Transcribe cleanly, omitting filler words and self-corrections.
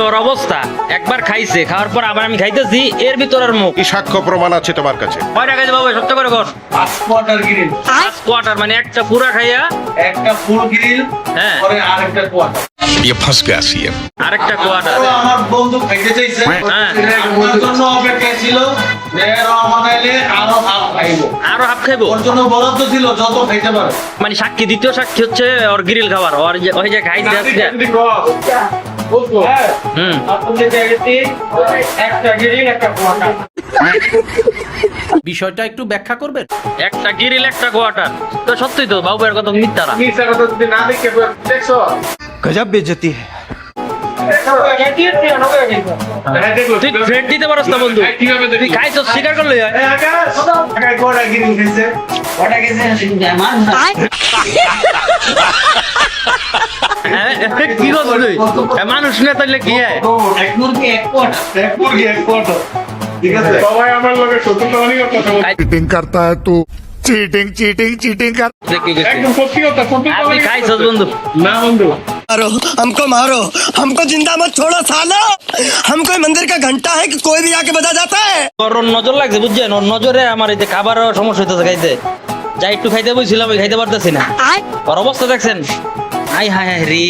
তোর অবস্থা একবার খাইছে, খাওয়ার পর আবার আমি খাইতেছি, এর ভিতর আর মুখ। কি সাক্ষ্য প্রমাণ আছে তোমার কাছে? কয়টা খাইছে বাবা, সত্য করে কর। 5 কোয়ার্টার গ্রিল, 5 কোয়ার্টার মানে একটা পুরা খাইয়া একটা ফুল গ্রিল, হ্যাঁ পরে আরেকটা কোয়ার্টার। ये फंस गया सीएम। আরেকটা কোয়ার্টার। তো আমার বন্ধু খাইতে চাইছে, হ্যাঁ। আমার জন্য অপেক্ষা ছিল যে রহমান আইলে আরো হাফ খাইবো। আরো হাফ খাইবো, ওর জন্য বরাদ্দ ছিল যত খাইতে পারে। মানে সাক্ষী, দ্বিতীয় সাক্ষী হচ্ছে ওর গ্রিল খাবার, ওর যে ওই যে খাইছে আজকে। হুম, একটা গ্রিল একটা কোয়ার্টার। বিষয়টা একটু ব্যাখ্যা করবেন? একটা গ্রিল একটা কোয়ার্টার, তো সত্যি তো বাবুয়ের কথা মিথ্যা না। গজব বেজতি তুই ফ্রেড দিতে পারস না বন্ধু, তুই খাইছ স্বীকার করলে হয়। কোয়ার্টার গ্রিল খাইছে। হ্যাঁ, কি করছ তুই? মানুষ না তাহলে কি হয়? এক মুরগি এক কোয়ার্টার। ঠিক আছে, সবাই আমার লগে সত্যি কাহিনী কথা বলে। चीटिंग करता है तू, चीटिंग चीटिंग चीटिंग कर। একদম সত্যি কথা, সত্যি আর তুই খাইছ বন্ধু? না বন্ধু, मारो हमको जिंदा मत छोड़ो सालो। हम कोई मंदिर का घंटा है कि कोई भी आके बजा जाता है। ওর নজর লাগছে বুঝছেন, ওর নজরে আমার এই যে খাবারের সমস্যা হইতেছে খাইতে। যা একটু খাইতে বলছিলাম ওই খাইতে পারতেছি না। ওর অবস্থা দেখছেন, আই হায় হায় রে।